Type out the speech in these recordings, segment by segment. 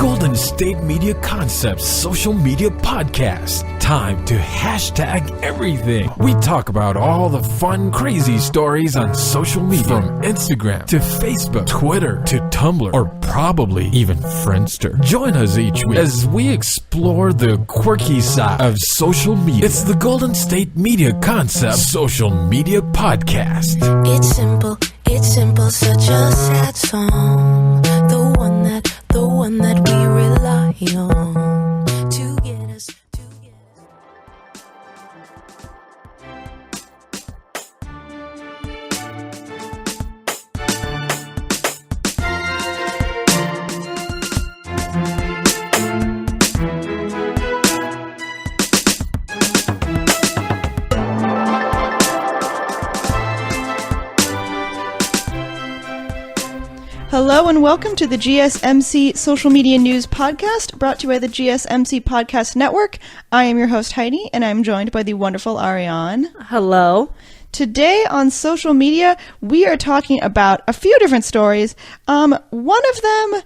Golden State Media Concepts social media podcast. Time to hashtag everything. We talk about all the fun, crazy stories on social media. From Instagram to Facebook, Twitter to Tumblr, or probably even Friendster. Join us each week as we explore the quirky side of social media. It's the Golden State Media Concepts social media podcast. It's simple, such a sad song. The one that we rely on to get us. Hello and welcome to the GSMC Social Media News Podcast, brought to you by the GSMC Podcast Network. I am your host, Heidi, and I'm joined by the wonderful Arianne. Hello. Today on social media, we are talking about a few different stories. One of them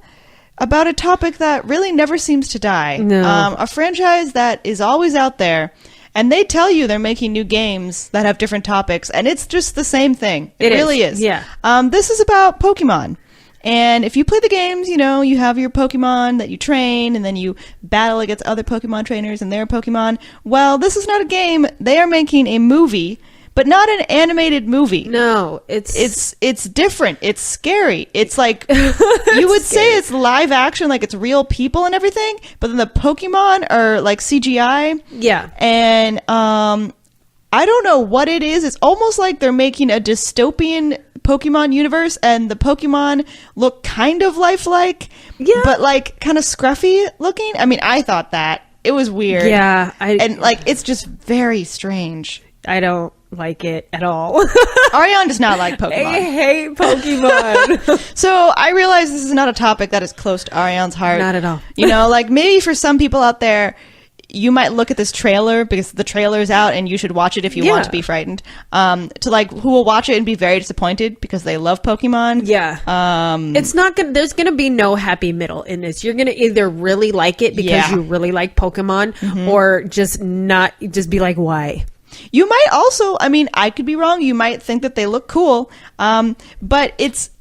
about a topic that really never seems to die. No. A franchise that is always out there. And they tell you they're making new games that have different topics, and it's just the same thing. It really is. Yeah. This is about Pokemon. And if you play the games, you know, you have your Pokemon that you train, and then you battle against other Pokemon trainers and their Pokemon. Well, this is not a game. They are making a movie, but not an animated movie. No, it's different. It's scary. It's like, you would say it's live action, like it's real people and everything, but then the Pokemon are like CGI. Yeah. And I don't know what it is. It's almost like they're making a dystopian Pokemon universe, and the Pokemon look kind of lifelike, but like kind of scruffy looking. I mean, I thought that. It was weird. Yeah. And like, it's just very strange. I don't like it at all. Arianne does not like Pokemon. I hate Pokemon. So I realize this is not a topic that is close to Arianne's heart. Not at all. You know, like maybe for some people out there, you might look at this trailer because the trailer is out and you should watch it if you want to be frightened. To like who will watch it and be very disappointed because they love Pokemon. Yeah. It's not gonna, there's gonna be no happy middle in this. You're gonna either really like it because you really like Pokemon, or just be like, why? You might also, I mean, I could be wrong. You might think that they look cool. But it's,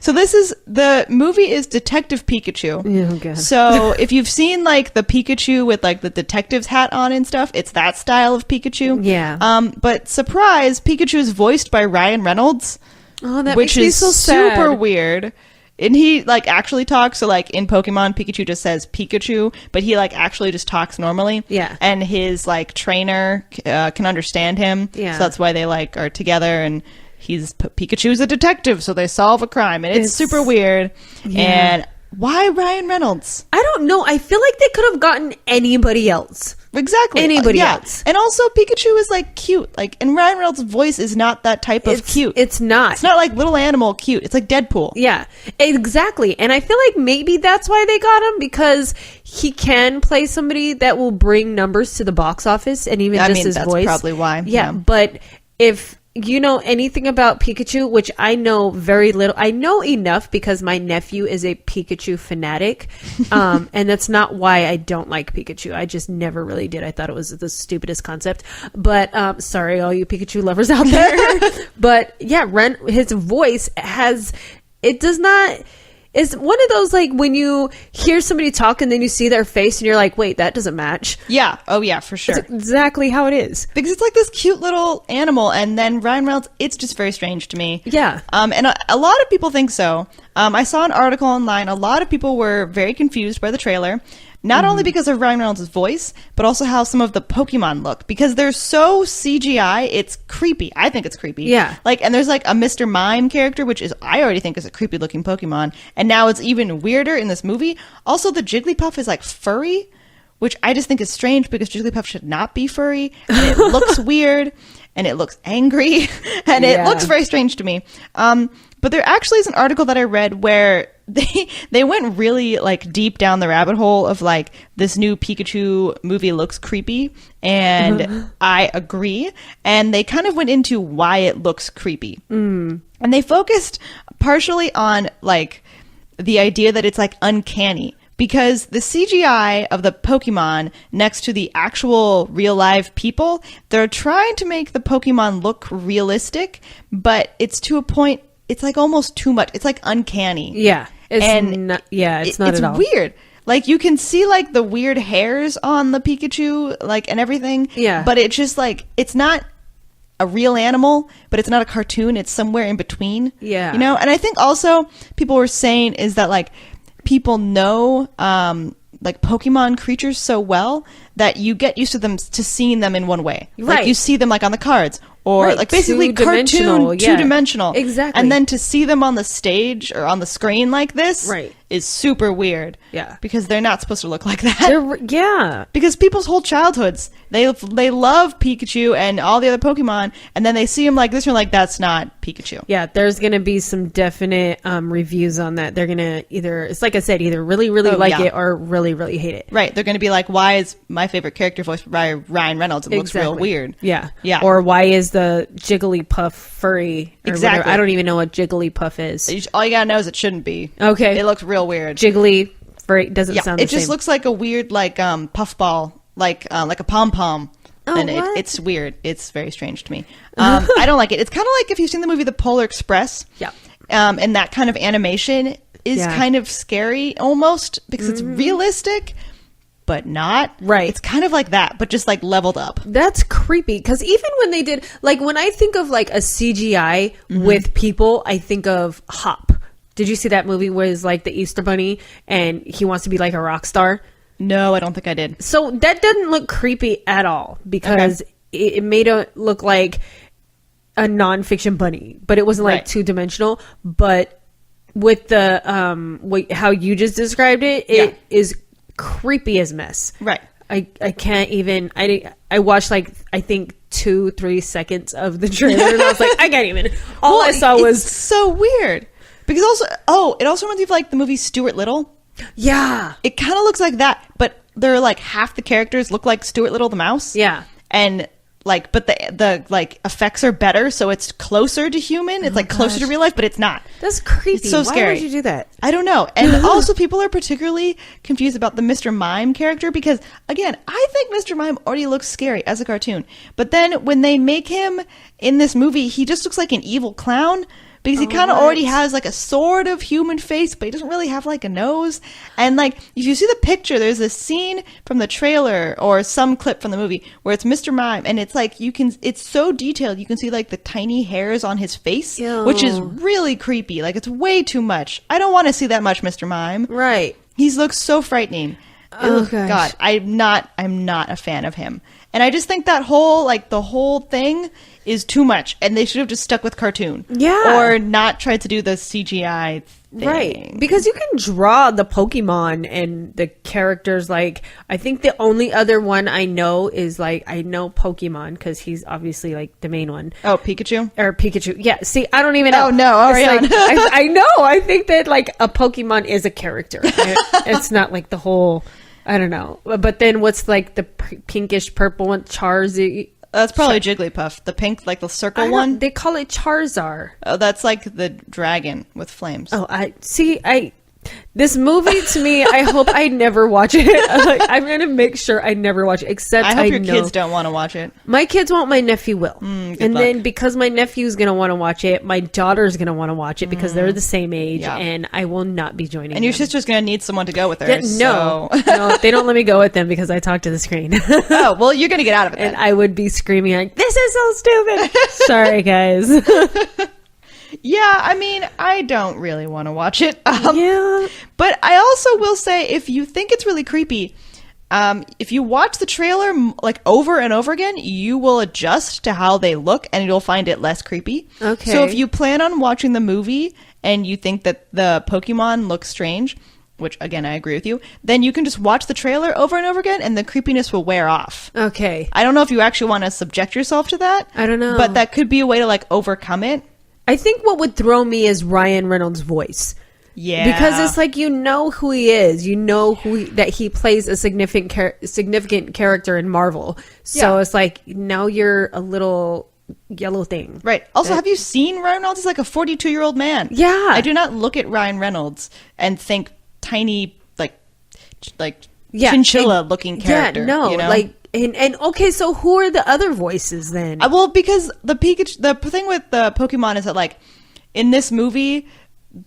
so the movie is Detective Pikachu. Oh, God. So if you've seen like the Pikachu with like the detective's hat on and stuff, it's that style of Pikachu. Yeah. But surprise, Pikachu is voiced by Ryan Reynolds. Oh, that which makes me is so sad. Super weird. And he like actually talks. So like in Pokemon, Pikachu just says Pikachu, but he like actually just talks normally. Yeah. And his like trainer can understand him. Yeah. So that's why they like are together, and Pikachu's a detective, so they solve a crime, and it's super weird. Yeah. And why Ryan Reynolds? I don't know. I feel like they could have gotten anybody else. Exactly. Anybody else. And also Pikachu is like cute. Like, and Ryan Reynolds' voice is not that type of cute. It's not. It's not like little animal cute. It's like Deadpool. Yeah, exactly. And I feel like maybe that's why they got him, because he can play somebody that will bring numbers to the box office, and even his that's voice. Probably why. Yeah, but if you know anything about Pikachu, which I know very little, I know enough because my nephew is a Pikachu fanatic, and that's not why I don't like Pikachu. I just never really did. I thought it was the stupidest concept. But sorry, all you Pikachu lovers out there. But yeah, his voice it's one of those, like, when you hear somebody talk and then you see their face and you're like, wait, that doesn't match. Yeah. Oh, yeah, for sure. That's exactly how it is. Because it's like this cute little animal, and then Ryan Reynolds, it's just very strange to me. Yeah. And a lot of people think so. I saw an article online. A lot of people were very confused by the trailer. Not only because of Ryan Reynolds' voice, but also how some of the Pokemon look. Because they're so CGI, it's creepy. I think it's creepy. Yeah. Like, and there's like a Mr. Mime character, which I already think is a creepy looking Pokemon. And now it's even weirder in this movie. Also, the Jigglypuff is like furry, which I just think is strange because Jigglypuff should not be furry. And it looks weird, and it looks angry, and it looks very strange to me. But there actually is an article that I read where they went really like deep down the rabbit hole of like, this new Pikachu movie looks creepy, and I agree. And they kind of went into why it looks creepy. And they focused partially on like the idea that it's like uncanny. because the CGI of the Pokemon next to the actual real live people, they're trying to make the Pokemon look realistic, but it's to a point, it's like almost too much. It's like uncanny. Yeah. It's not It's at all. weird. Like you can see like the weird hairs on the Pikachu, like, and everything. Yeah. But it's just like, it's not a real animal, but it's not a cartoon. It's somewhere in between. Yeah. You know? And I think also people were saying is that like people know like Pokemon creatures so well that you get used to seeing them in one way. Right. Like you see them like on the cards or Right. like basically Two-dimensional, cartoon, yeah. 2-dimensional. Exactly. And then to see them on the stage or on the screen like this Right. is super weird. Yeah. Because they're not supposed to look like that. Yeah. Because people's whole childhoods, they love Pikachu and all the other Pokemon, and then they see him like this, and you're like, that's not Pikachu. Yeah, there's going to be some definite reviews on that. They're going to either, it's like I said, either really, really like it or really, really hate it. Right. They're going to be like, why is my favorite character voiced by Ryan Reynolds? It looks real weird. Yeah. Yeah. Or why is the Jigglypuff furry? Or Exactly. whatever. I don't even know what Jigglypuff is. All you gotta know is it shouldn't be. Okay. It looks real weird. Jiggly furry doesn't sound the it just same. looks like a weird, like, puffball, like a pom-pom. Oh, and what? it's weird. It's very strange to me. I don't like it. It's kind of like if you've seen the movie The Polar Express. Yeah. And that kind of animation is kind of scary almost because it's realistic, but not. Right. It's kind of like that, but just like leveled up. That's creepy because even when they did, like when I think of like a CGI with people, I think of Hop. Did you see that movie where it's like the Easter Bunny and he wants to be like a rock star? No, I don't think I did. So that doesn't look creepy at all because it made it look like a nonfiction bunny, but it wasn't like 2-dimensional. But with the how you just described it, it is creepy as mess. Right. I can't even. I watched like I think 2-3 seconds of the trailer and I was like, I can't even. All I saw was so weird because it also reminds me of like the movie Stuart Little. Yeah. It kind of looks like that, but they're like half the characters look like Stuart Little the mouse. Yeah. And like, but the like effects are better, so it's closer to human. It's like closer to real life, but it's not. That's creepy. It's so scary. Why would you do that? I don't know. And also people are particularly confused about the Mr. Mime character because again, I think Mr. Mime already looks scary as a cartoon. But then when they make him in this movie, he just looks like an evil clown. Because he kind of already has like a sort of human face, but he doesn't really have like a nose. And like, if you see the picture, there's a scene from the trailer or some clip from the movie where it's Mr. Mime, and it's like it's so detailed. You can see like the tiny hairs on his face, which is really creepy. Like it's way too much. I don't want to see that much Mr. Mime. Right. He looks so frightening. Oh gosh. God, I'm not a fan of him. And I just think that the whole thing is too much, and they should have just stuck with cartoon. Yeah. Or not tried to do the CGI thing. Right. Because you can draw the Pokemon and the characters. Like, I think the only other one I know is like, I know Pokemon because he's obviously like the main one. Oh, Pikachu? Or Pikachu. Yeah. See, I don't even know. Oh, no. Arianne. Like, I know. I think that like a Pokemon is a character. It's not like the whole, I don't know. But then what's like the pinkish purple one? Charizard. That's probably Jigglypuff. The pink, like the circle one? They call it Charizard. Oh, that's like the dragon with flames. Oh, this movie to me, I hope I never watch it. Like, I'm going to make sure I never watch it, except I hope your know kids don't want to watch it. My kids won't, my nephew will. Good and luck. then because my nephew's going to want to watch it, my daughter's going to want to watch it because they're the same age and I will not be joining And your them. sister's going to need someone to go with her. No, so. no, they don't let me go with them because I talk to the screen. Oh, well, you're going to get out of it then. And I would be screaming like, this is so stupid. Sorry, guys. Yeah, I mean, I don't really want to watch it. Yeah. But I also will say, if you think it's really creepy, if you watch the trailer like over and over again, you will adjust to how they look and you'll find it less creepy. Okay. So if you plan on watching the movie and you think that the Pokemon looks strange, which again, I agree with you, then you can just watch the trailer over and over again and the creepiness will wear off. Okay. I don't know if you actually want to subject yourself to that. I don't know. But that could be a way to like overcome it. I think what would throw me is Ryan Reynolds' voice. Yeah. Because it's like, you know who he is. You know that he plays a significant character in Marvel. So it's like, now you're a little yellow thing. Right. Also, have you seen Ryan Reynolds? He's like a 42-year-old man. Yeah. I do not look at Ryan Reynolds and think tiny, like, chinchilla looking character. Yeah, no, you know? like and okay, so who are the other voices then? Well, because the thing with the Pokemon is that like in this movie,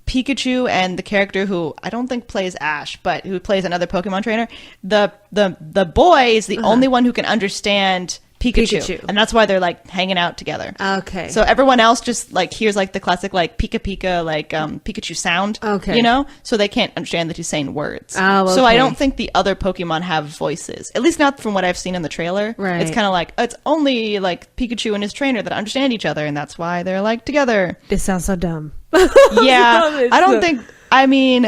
Pikachu and the character who I don't think plays Ash, but who plays another Pokemon trainer, the boy is the only one who can understand Pikachu, and that's why they're like hanging out together. Okay. So everyone else just like hears like the classic like Pika Pika like Pikachu sound. Okay. You know, so they can't understand that he's saying words. Oh, okay. So I don't think the other Pokemon have voices, at least not from what I've seen in the trailer. Right. It's kind of like it's only like Pikachu and his trainer that understand each other, and that's why they're like together. This sounds so dumb. Yeah, I don't think. I mean,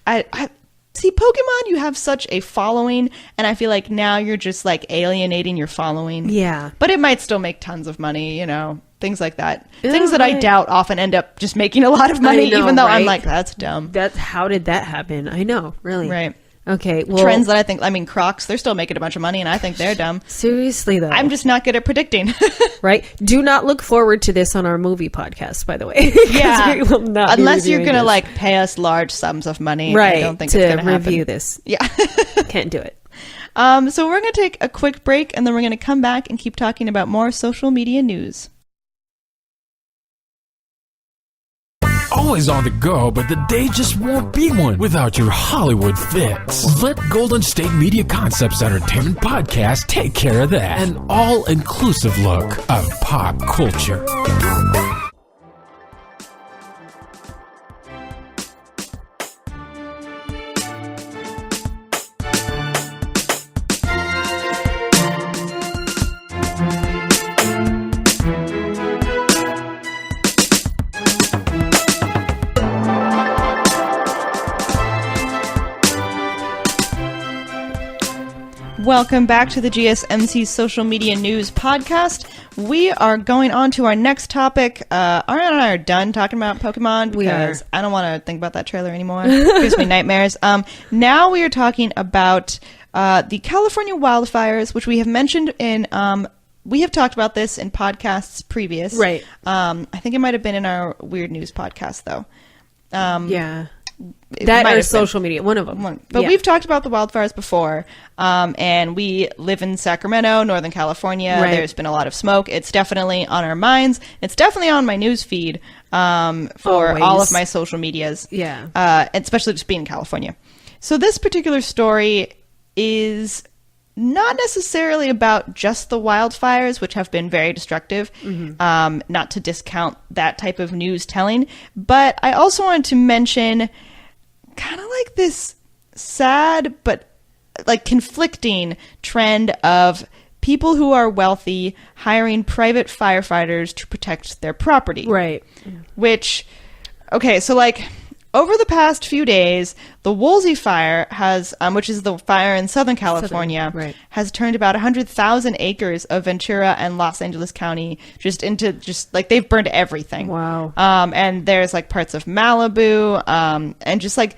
I see Pokemon. You have such a following, and I feel like now you're just like alienating your following. Yeah, but it might still make tons of money. You know, things like that. Yeah, things that I doubt often end up just making a lot of money, know, even though right? I'm like, that's dumb. How did that happen? I know, really. Right. Okay. Well, Trends that I mean, Crocs, they're still making a bunch of money, and I think they're dumb. Seriously, though. I'm just not good at predicting. Right? Do not look forward to this on our movie podcast, by the way. Yeah. We will not Unless you're going to this. like pay us large sums of money. Right. I don't think to it's going to happen. review this. Yeah. Can't do it. So we're going to take a quick break, and then we're going to come back and keep talking about more social media news. Always on the go, but the day just won't be one without your Hollywood fix. Let Golden State Media Concepts Entertainment Podcast take care of that. An all-inclusive look of pop culture. Welcome back to the GSMC Social Media News Podcast. We are going on to our next topic. Arianne and I are done talking about Pokemon because I don't want to think about that trailer anymore. It gives me nightmares. Now we are talking about the California wildfires, which we have mentioned in... we have talked about this in podcasts previous. Right. I think it might have been in our Weird News podcast, though. Yeah. That or social media, one of them. But we've talked about the wildfires before, and we live in Sacramento, Northern California. Right. There's been a lot of smoke. It's definitely on our minds. It's definitely on my news feed for all of my social medias. Yeah. Especially just being in California. So this particular story is not necessarily about just the wildfires, which have been very destructive, not to discount that type of news telling, but I also wanted to mention kind of like this sad but like conflicting trend of people who are wealthy hiring private firefighters to protect their property. Right. Which, okay, so like over the past few days, the Woolsey fire has, which is the fire in Southern California, right, has turned about 100,000 acres of Ventura and Los Angeles County into like they've burned everything. Wow. And there's like parts of Malibu, and just like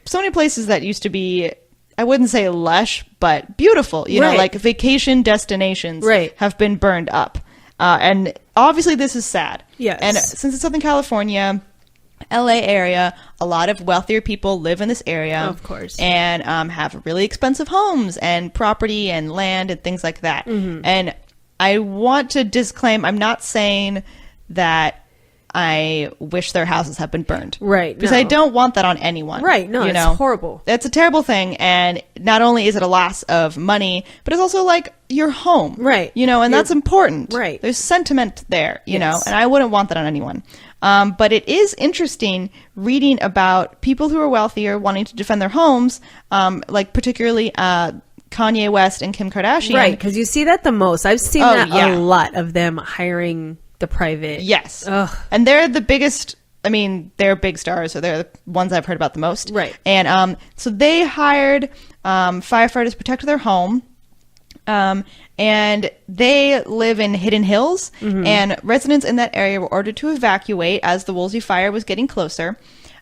so many places that used to be, I wouldn't say lush, but beautiful. You know, like vacation destinations have been burned up. And obviously this is sad. Yes. And since it's Southern California, LA area, a lot of wealthier people live in this area, of course, and have really expensive homes and property and land and things like that. And I want to disclaim, I'm not saying that I wish their houses have been burned, right? Because I don't want that on anyone, right? No, it's horrible. It's a terrible thing, and not only is it a loss of money, but it's also like your home, right? You know, and that's important, right? There's sentiment there, you know, and I wouldn't want that on anyone. But it is interesting reading about people who are wealthier wanting to defend their homes, like particularly Kanye West and Kim Kardashian. Right, because you see that the most. I've seen a lot of them hiring the private. Yes. Ugh. And they're the biggest, I mean, they're big stars, so they're the ones I've heard about the most. Right. And so they hired firefighters to protect their home. And they live in Hidden Hills, and residents in that area were ordered to evacuate as the Woolsey fire was getting closer.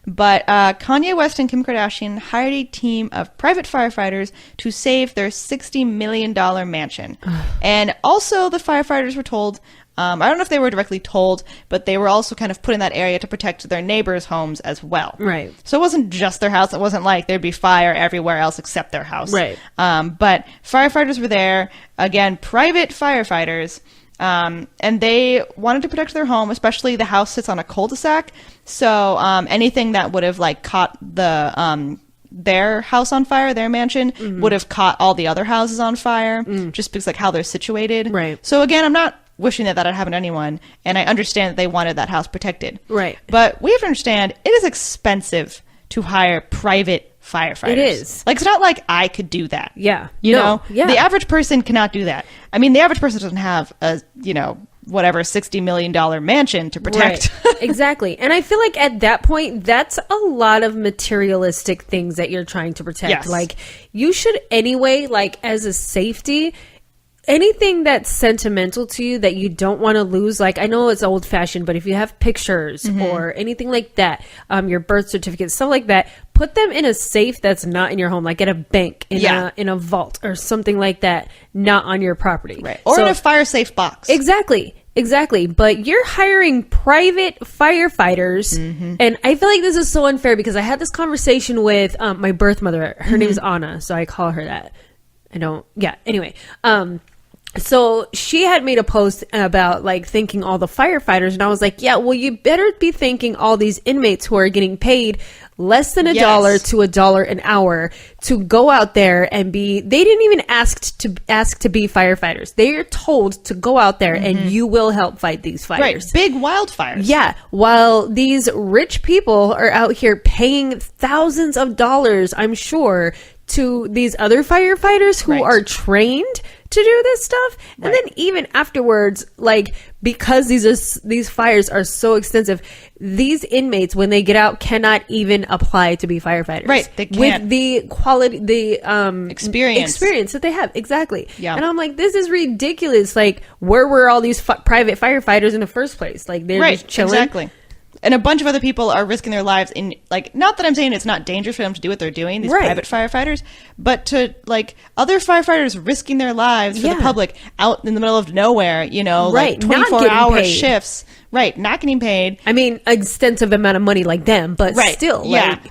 But Kanye West and Kim Kardashian hired a team of private firefighters to save their $60 million mansion. And also the firefighters were told, I don't know if they were directly told, but they were also kind of put in that area to protect their neighbors' homes as well. Right. So it wasn't just their house. It wasn't like there'd be fire everywhere else except their house. Right. But firefighters were there, again, private firefighters, and they wanted to protect their home, especially the house sits on a cul-de-sac. So anything that would have like caught their house on fire, their mansion, would have caught all the other houses on fire, just because like how they're situated. Right. So again, I'm not wishing that had happened to anyone, and I understand that they wanted that house protected. Right. But we have to understand it is expensive to hire private firefighters. It is. Like, it's not like I could do that. Yeah. You know? Yeah. The average person cannot do that. I mean, the average person doesn't have a, whatever, $60 million mansion to protect. Right. Exactly. And I feel like at that point, that's a lot of materialistic things that you're trying to protect. Yes. Like, you should anyway, like, as a safety, anything that's sentimental to you that you don't want to lose, like, I know it's old fashioned, but if you have pictures or anything like that, your birth certificate, stuff like that, put them in a safe that's not in your home, like at a bank, in a vault or something like that, not on your property. Right. Or in a fire safe box. Exactly. But you're hiring private firefighters, and I feel like this is so unfair because I had this conversation with my birth mother. Her name is Anna, so I call her that. Anyway. So she had made a post about like thanking all the firefighters, and I was like, yeah, well, you better be thanking all these inmates who are getting paid less than $1 to $1 an hour to go out there and be. They didn't even ask to be firefighters. They are told to go out there and you will help fight these fires. Right. Big wildfires. Yeah. While these rich people are out here paying thousands of dollars, I'm sure, to these other firefighters who are trained to do this stuff. And then even afterwards, like, because these fires are so extensive, these inmates, when they get out, cannot even apply to be firefighters. Right. They can't. With the quality, the experience that they have. Exactly. Yeah. And I'm like, this is ridiculous. Like, where were all these private firefighters in the first place? Like, they're just chilling. Exactly. And a bunch of other people are risking their lives in, like, not that I'm saying it's not dangerous for them to do what they're doing, these private firefighters, but to, like, other firefighters risking their lives for the public out in the middle of nowhere, like 24-hour shifts. Right, not getting paid. I mean, extensive amount of money like them, but still.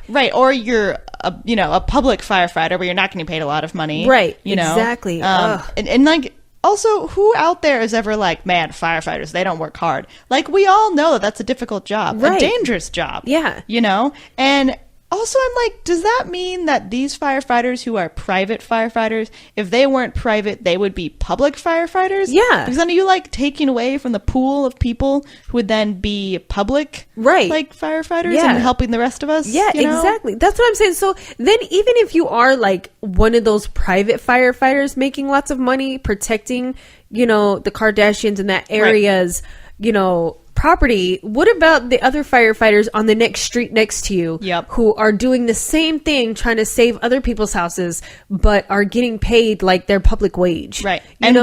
Right. Or you're, a public firefighter where you're not getting paid a lot of money. Right, exactly. And like, also, who out there is ever like, man, firefighters, they don't work hard. Like, we all know that that's a difficult job, a dangerous job. Yeah. And also I'm like, does that mean that these firefighters who are private firefighters, if they weren't private, they would be public firefighters? Yeah. Because then are you like taking away from the pool of people who would then be public, like firefighters and helping the rest of us? Yeah, exactly. That's what I'm saying. So then even if you are like one of those private firefighters making lots of money protecting, the Kardashians in that area's, property, what about the other firefighters on the next street next to you who are doing the same thing, trying to save other people's houses, but are getting paid like their public wage? Right. And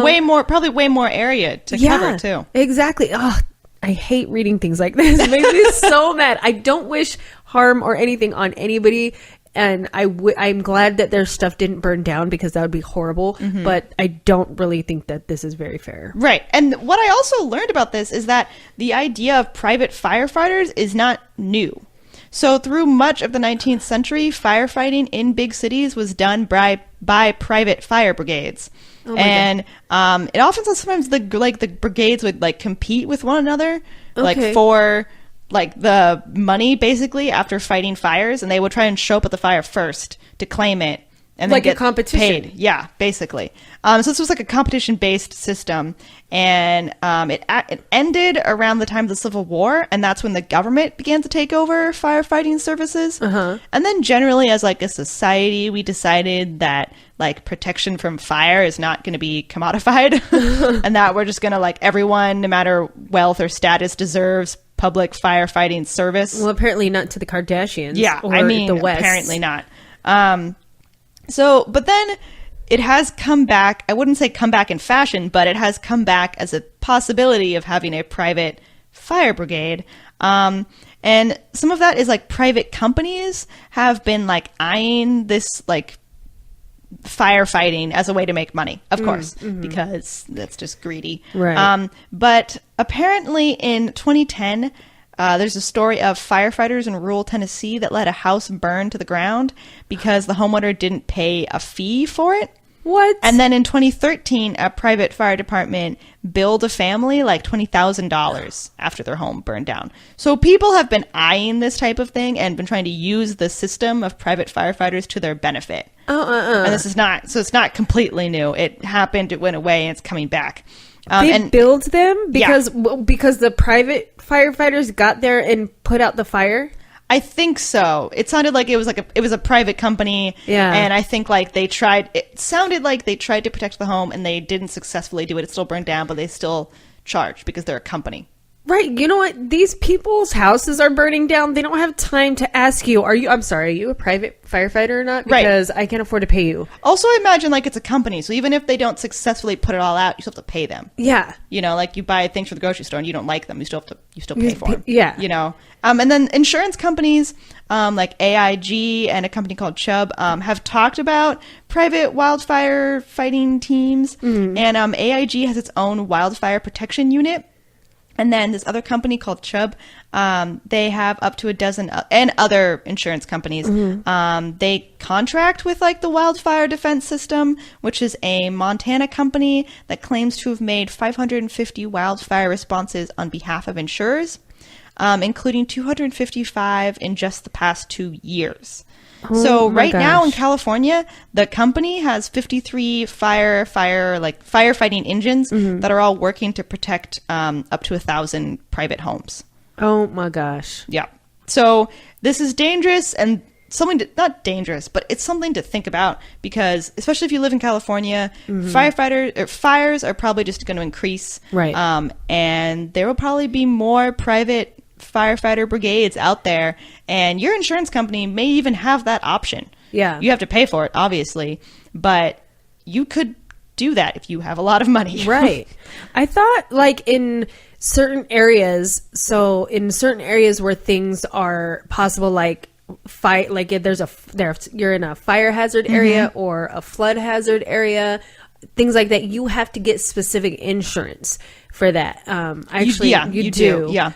probably way more area to cover too. Exactly. Oh, I hate reading things like this. It makes me so mad. I don't wish harm or anything on anybody. And I'm glad that their stuff didn't burn down because that would be horrible. But I don't really think that this is very fair. Right. And what I also learned about this is that the idea of private firefighters is not new. So through much of the 19th century, firefighting in big cities was done by private fire brigades. And it often sometimes the brigades would like compete with one another, like for like the money basically after fighting fires, and they would try and show up at the fire first to claim it and then like get a competition. Paid. Yeah, basically. So this was like a competition based system, and it ended around the time of the Civil War, and that's when the government began to take over firefighting services. And then generally as like a society, we decided that like protection from fire is not going to be commodified and that we're just going to like everyone, no matter wealth or status, deserves public firefighting service. Well, apparently not to the Kardashians. Yeah, or I mean, the West. Apparently not. But then it has come back. I wouldn't say come back in fashion, but it has come back as a possibility of having a private fire brigade. And some of that is like private companies have been like eyeing this like firefighting as a way to make money, of course, because that's just greedy. Right. But apparently in 2010, there's a story of firefighters in rural Tennessee that let a house burn to the ground because the homeowner didn't pay a fee for it. What? And then in 2013, a private fire department billed a family like $20,000 after their home burned down. So people have been eyeing this type of thing and been trying to use the system of private firefighters to their benefit. And this is not, so it's not completely new. It happened, it went away, and it's coming back. They build them because the private firefighters got there and put out the fire? I think so. It sounded like it was a private company. Yeah. And I think like it sounded like they tried to protect the home and they didn't successfully do it. It still burned down, but they still charged because they're a company. Right. You know what? These people's houses are burning down. They don't have time to ask you, are you a private firefighter or not? Because I can't afford to pay you. Also, I imagine like it's a company. So even if they don't successfully put it all out, you still have to pay them. Yeah. You know, like you buy things from the grocery store and you don't like them. You still pay for them. Yeah. You know, and then insurance companies like AIG and a company called Chubb have talked about private wildfire fighting teams. And AIG has its own wildfire protection unit. And then this other company called Chubb, they have up to a dozen, and other insurance companies. They contract with like the Wildfire Defense System, which is a Montana company that claims to have made 550 wildfire responses on behalf of insurers, including 255 in just the past 2 years. So right now in California, the company has 53 firefighting engines that are all working to protect up to 1,000 private homes. Oh my gosh. Yeah. So this is dangerous and not dangerous, but it's something to think about because especially if you live in California, fires are probably just going to increase. Right. And there will probably be more private firefighter brigades out there, and your insurance company may even have that option. Yeah. You have to pay for it, obviously, but you could do that if you have a lot of money. Right. I thought like in certain areas where things are possible, like if you're in a fire hazard area or a flood hazard area, things like that, you have to get specific insurance for that. You do. Yeah.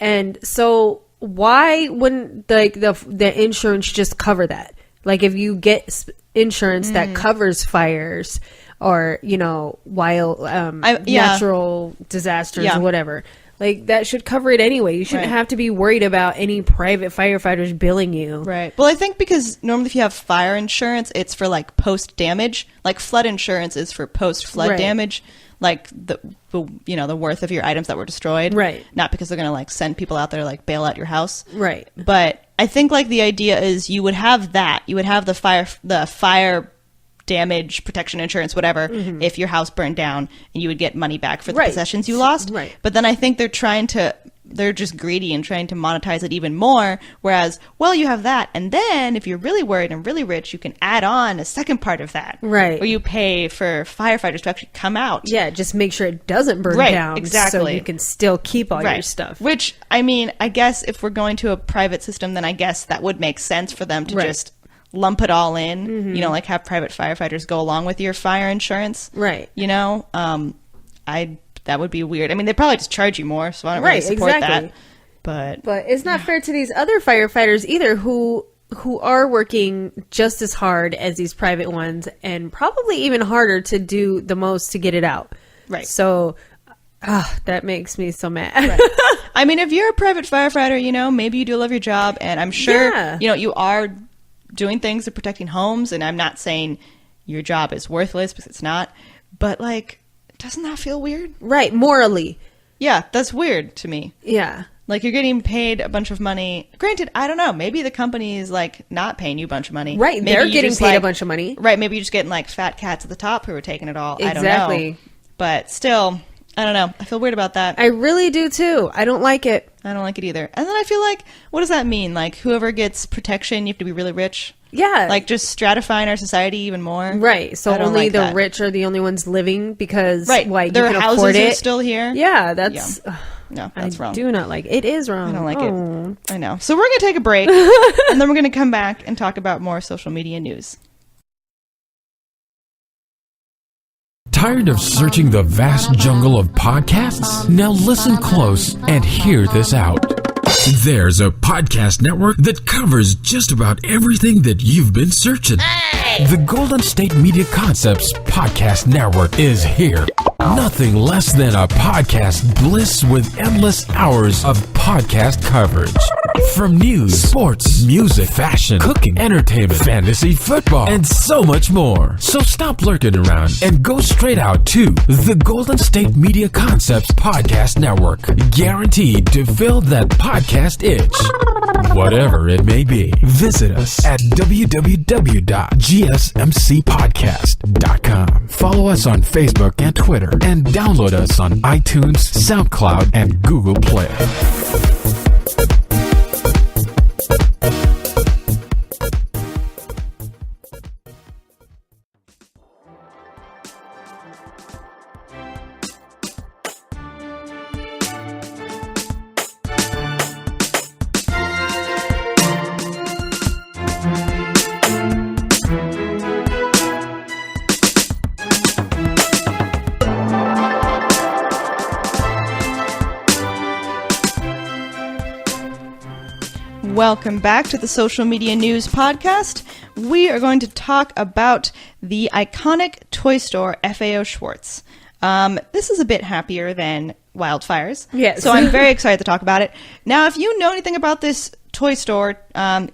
And so why wouldn't the insurance just cover that? Like if you get insurance that covers fires or, you know, natural disasters or whatever, like that should cover it anyway. You shouldn't have to be worried about any private firefighters billing you. Right. Well, I think because normally if you have fire insurance, it's for like post damage. Like flood insurance is for post flood damage. Like the worth of your items that were destroyed. Right. Not because they're going to like send people out there to like bail out your house. Right. But I think like the idea is you would have that. You would have the fire damage protection insurance, whatever, if your house burned down, and you would get money back for the possessions you lost. Right. But then I think they're just greedy and trying to monetize it even more. Whereas, well, you have that. And then if you're really worried and really rich, you can add on a second part of that. Right. Where you pay for firefighters to actually come out. Yeah, just make sure it doesn't burn down. Exactly. So you can still keep all your stuff. Which, I mean, I guess if we're going to a private system, then I guess that would make sense for them to just lump it all in, you know, like have private firefighters go along with your fire insurance. Right. You know, that would be weird. I mean, they probably just charge you more, so I don't really support that. But it's not fair to these other firefighters either who are working just as hard as these private ones and probably even harder to do the most to get it out. Right. So that makes me so mad. Right. I mean, if you're a private firefighter, you know, maybe you do love your job, and I'm sure, you know, you are doing things to protecting homes, and I'm not saying your job is worthless because it's not, but like, doesn't that feel weird? Right, morally. Yeah, that's weird to me. Yeah. Like you're getting paid a bunch of money. Granted, I don't know, maybe the company is like not paying you a bunch of money. Right, maybe they're getting paid a bunch of money. Right, maybe you're just getting like fat cats at the top who are taking it all. Exactly. I don't know. But still, I don't know. I feel weird about that. I really do too. I don't like it. I don't like it either. And then I feel like, what does that mean? Like whoever gets protection, you have to be really rich? Yeah. Like just stratifying our society even more. Right. So only like the rich are the only ones living because their you can houses afford it. Are still here. Yeah, that's No, that's wrong. I do not like it. It is wrong. I don't like it. I know. So we're going to take a break, and then we're going to come back and talk about more social media news. Tired of searching the vast jungle of podcasts? Now listen close and hear this out. There's a podcast network that covers just about everything that you've been searching. The Golden State Media Concepts Podcast Network is here. Nothing less than a podcast bliss with endless hours of podcast coverage. From news, sports, music, fashion, cooking, entertainment, fantasy, football, and so much more. So stop lurking around and go straight out to the Golden State Media Concepts Podcast Network. Guaranteed to fill that podcast itch. Whatever it may be. Visit us at www.gsmcpodcast.com. Follow us on Facebook and Twitter, and download us on iTunes, SoundCloud, and Google Play. Welcome back to the Social Media News Podcast. We are going to talk about the iconic toy store FAO Schwarz. This is a bit happier than wildfires. Yes. So I'm very excited to talk about it. Now, if you know anything about this toy store,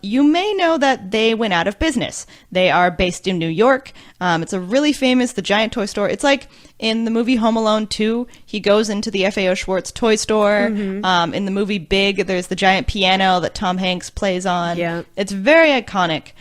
you may know that they went out of business. They are based in New York. It's a really famous, the giant toy store. It's like in the movie Home Alone 2, he goes into the FAO Schwarz toy store. Mm-hmm. In the movie Big, there's the giant piano that Tom Hanks plays on. Yeah. It's very iconic.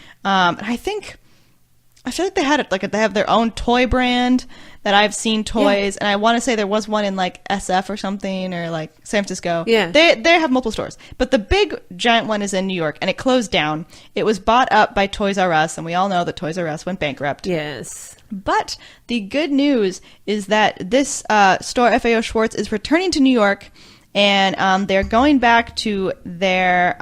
I feel like they had it, like they have their own toy brand that I've seen toys, and I want to say there was one in like SF or something, or like San Francisco. Yeah. They have multiple stores, but the big giant one is in New York, and it closed down. It was bought up by Toys R Us, and we all know that Toys R Us went bankrupt. Yes. But the good news is that this store, FAO Schwarz, is returning to New York, and they're going back to their...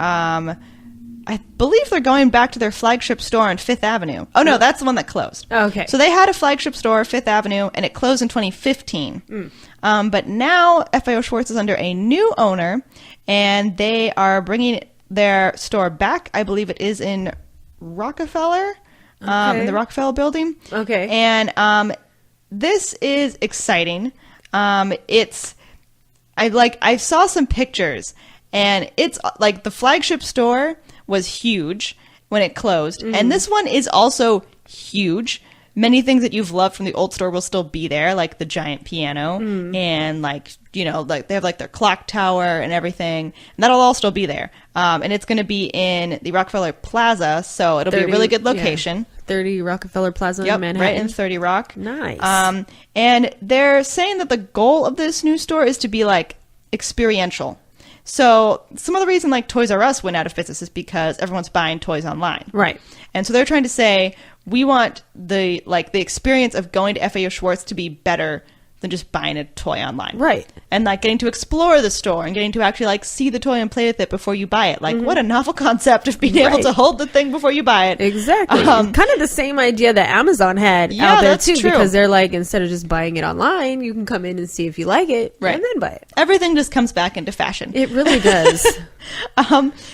I believe they're going back to their flagship store on Fifth Avenue. Oh, no, that's the one that closed. Okay. So they had a flagship store, Fifth Avenue, and it closed in 2015. But now FAO Schwarz is under a new owner, and they are bringing their store back. I believe it is in Rockefeller, in the Rockefeller building. Okay. And this is exciting. I saw some pictures, and it's like the flagship store was huge when it closed. And this one is also huge. Many things that you've loved from the old store will still be there, like the giant piano and like they have like their clock tower and everything. And that'll all still be there. And it's going to be in the Rockefeller Plaza, so it'll be a really good location. Yeah. 30 Rockefeller Plaza in Manhattan. Right in 30 Rock. Nice. And they're saying that the goal of this new store is to be like experiential. So some of the reason like Toys R Us went out of business is because everyone's buying toys online. Right. And so they're trying to say, we want the experience of going to FAO Schwarz to be better than just buying a toy online. Right. And like getting to explore the store and getting to actually like see the toy and play with it before you buy it. Like what a novel concept of being able to hold the thing before you buy it. Exactly. Kind of the same idea that Amazon had out there that's too, true. because they're like, instead of just buying it online, you can come in and see if you like it and then buy it. Everything just comes back into fashion. It really does.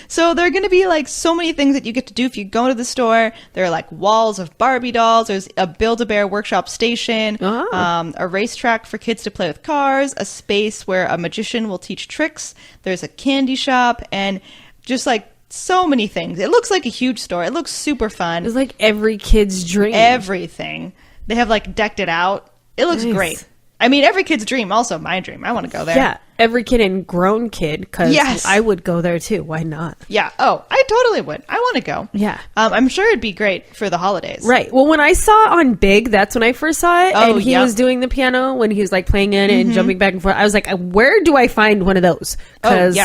So there are going to be like so many things that you get to do if you go to the store. There are like walls of Barbie dolls. There's a Build-A-Bear workshop station, a racetrack for kids to play with cars, a space where a magician will teach tricks. There's a candy shop, and just like so many things. It looks like a huge store. It looks super fun. It's like every kid's dream. Everything. They have like decked it out. It looks great. I mean, every kid's dream, also my dream. I want to go there. Yeah, every kid and grown kid, because I would go there too. Why not? Yeah. Oh, I totally would. I want to go. Yeah. I'm sure it'd be great for the holidays. Right. Well, when I saw on Big, that's when I first saw it. Oh, and he was doing the piano when he was like playing it and jumping back and forth. I was like, where do I find one of those? Because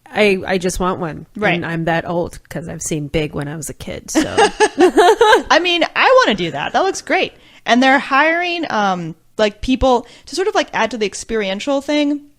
I just want one. Right. And I'm that old because I've seen Big when I was a kid. So I mean, I want to do that. That looks great. And they're hiring like people to sort of like add to the experiential thing.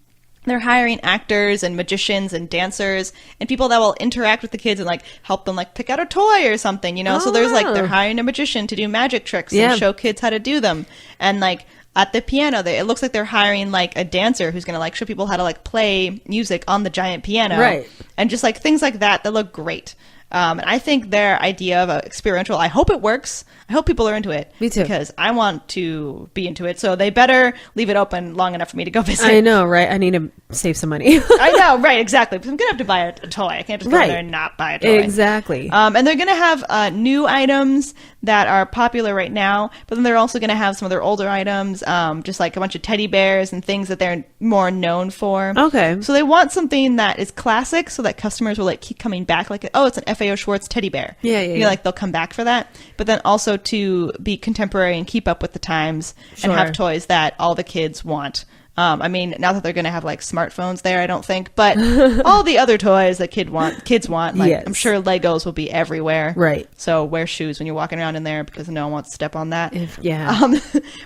they're hiring actors and magicians and dancers and people that will interact with the kids and like help them like pick out a toy or something, you know. So there's like they're hiring a magician to do magic tricks and show kids how to do them. And like at the piano, it looks like they're hiring like a dancer who's gonna like show people how to like play music on the giant piano, right? And just like things like that look great. And I think their idea of a experiential, I hope it works. I hope people are into it. Me too. Because I want to be into it. So they better leave it open long enough for me to go visit. I know, right? I need to save some money. I know, right, exactly. Because I'm going to have to buy a toy. I can't just go there and not buy a toy. Exactly. And they're going to have new items that are popular right now. But then they're also going to have some of their older items, just like a bunch of teddy bears and things that they're more known for. Okay. So they want something that is classic so that customers will like keep coming back. Like, oh, it's an FAO Schwarz teddy bear. Yeah. You know, like they'll come back for that. But then also to be contemporary and keep up with the times and have toys that all the kids want. I mean, not that they're going to have like smartphones there, I don't think, but all the other toys that kids want, like I'm sure Legos will be everywhere. Right. So wear shoes when you're walking around in there because no one wants to step on that.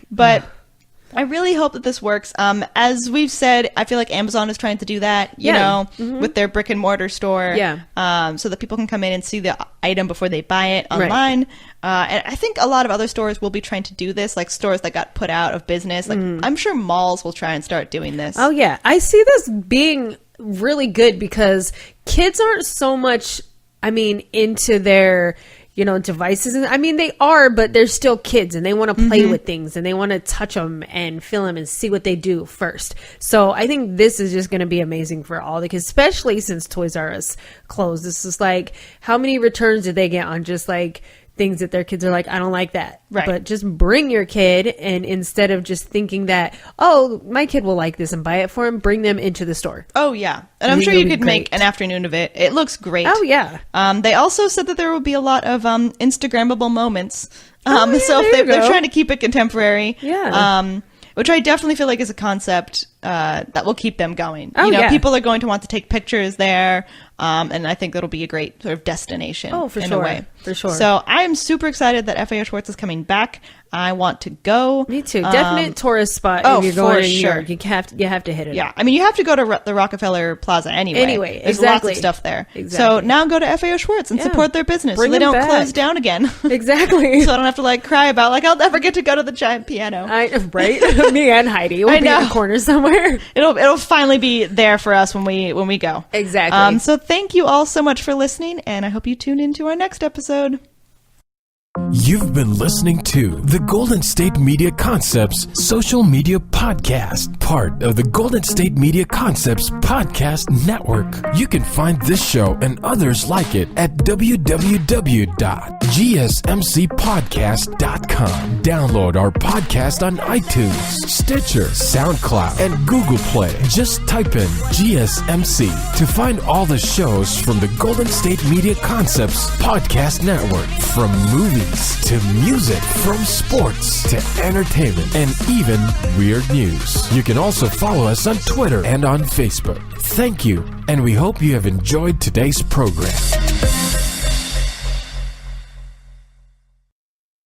But I really hope that this works. As we've said, I feel like Amazon is trying to do that, you know, with their brick and mortar store. Yeah. So that people can come in and see the item before they buy it online. Right. And I think a lot of other stores will be trying to do this, like stores that got put out of business. Like I'm sure malls will try and start doing this. Oh, yeah. I see this being really good because kids aren't so much, into their devices. I mean, they are, but they're still kids and they want to play with things and they want to touch them and feel them and see what they do first. So I think this is just going to be amazing for all the kids, especially since Toys R Us closed. This is like, how many returns did they get on just like things that their kids are like, I don't like that. Right. But just bring your kid, and instead of just thinking that, oh, my kid will like this and buy it for him, bring them into the store. Oh, yeah. And I'm sure you could make an afternoon of it. It looks great. Oh, yeah. They also said that there will be a lot of Instagrammable moments. Yeah, so if they're trying to keep it contemporary. Yeah. Which I definitely feel like is a concept that will keep them going. Oh, yeah. People are going to want to take pictures there, and I think that'll be a great sort of destination. Oh, for in sure. a way. For sure. So I'm super excited that FAO Schwarz is coming back. I want to go. Me too. Definite tourist spot if you're going to New York. You have to hit it. Yeah, I mean, you have to go to the Rockefeller Plaza anyway. There's lots of stuff there. Exactly. So now go to FAO Schwarz and support their business so they don't close down again. Exactly. So I don't have to like cry about like I'll never get to go to the giant piano. Right? Me and Heidi. We'll be in a corner somewhere. It'll finally be there for us when we go. Exactly. So thank you all so much for listening, and I hope you tune into our next episode. You've been listening to the Golden State Media Concepts Social Media Podcast, part of the Golden State Media Concepts Podcast Network. You can find this show and others like it at www.gsmcpodcast.com. Download our podcast on iTunes, Stitcher, SoundCloud, and Google Play. Just type in GSMC to find all the shows from the Golden State Media Concepts Podcast Network, from movies to music, from sports to entertainment, and even weird news. You can also follow us on Twitter and on Facebook. Thank you, and we hope you have enjoyed today's program.